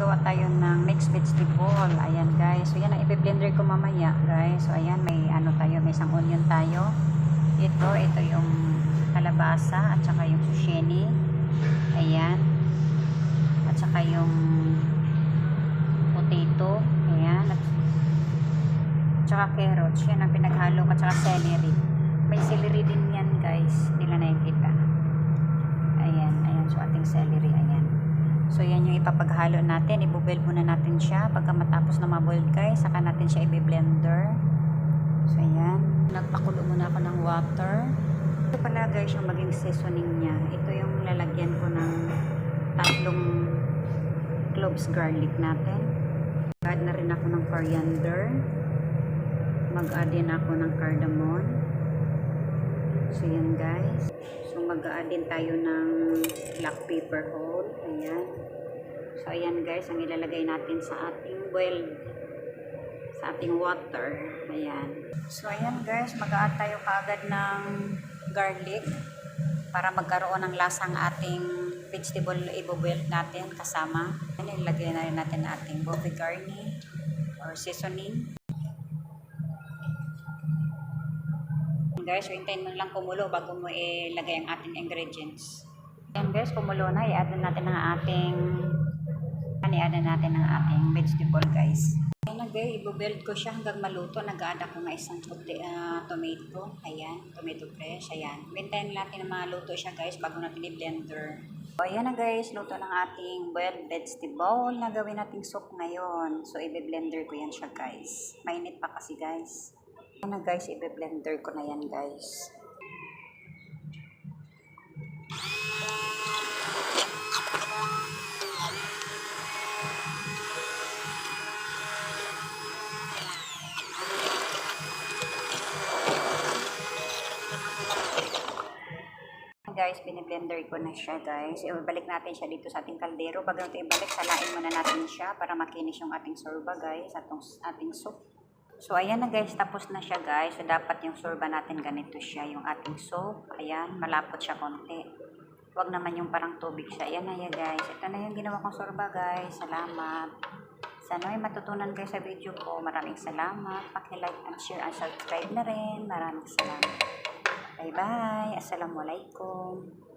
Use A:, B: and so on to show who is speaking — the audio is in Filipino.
A: gagawa tayo ng mixed vegetable. Ayan guys. So yan ang i-blender ko mamaya guys. So ayan, may ano tayo, may isang onion tayo. Ito yung kalabasa at saka yung zucchini. Ayan. At saka yung potato. Ayan. At saka carrots. Yan ang pinaghalo at saka celery. May celery din yan guys. Hindi na nakikita. Ayan. Ayan. So ating celery. Ayan. So yan yung ipapaghalo natin. I-boil muna natin siya. Pagka matapos na ma-boil guys, saka natin siya i-blender. So ayan. Nagpakulo muna ako ng water. Ito pala guys yung maging seasoning niya. Ito yung lalagyan ko ng 3 cloves garlic natin. Mag-add na rin ako ng coriander. Mag-add din ako ng cardamom. So yan guys. So mag-add din tayo ng black pepper whole. Ayan. So ayan guys, ang ilalagay natin sa ating sa ating water. Ayan. So ayan guys, mag-add tayo kaagad ng garlic para magkaroon ng lasang ating vegetable i-boil natin kasama. Ayan, ilagay na rin natin ating bofe garni or seasoning. Guys, so hintayin mo lang kumulo bago mo ilagay ang ating ingredients. Ayan guys, kumulo na, i-add na natin ang ating vegetable guys. Ayan na guys, i-build ko siya hanggang maluto. Nag-add ako ng isang tomato. Ayan, tomato fresh. Ayan, hintayin natin na maluto siya guys bago natin i-blender. So ayan na guys, luto ng ating boiled vegetable na gawin nating soup ngayon. So i-blender ko yan siya guys. Mainit pa kasi guys. Ayan na guys, i-blender ko na yan guys. Guys, biniblender ko na siya guys. Ibalik natin siya dito sa ating kaldero. Bago natin ibalik, salain muna natin siya para makinis yung ating sorba guys, ating soup. So ayan na guys, tapos na siya guys. So dapat yung sorba natin ganito siya, yung ating soup. Ayan, malapot siya konti. Huwag naman yung parang tubig siya. Ayan na yan guys. Ito na yung ginawa kong sorba guys. Salamat. Sana may matutunan kayo sa video ko. Maraming salamat. Paki-like and share and subscribe na rin. Maraming salamat. Bye-bye. Assalamualaikum.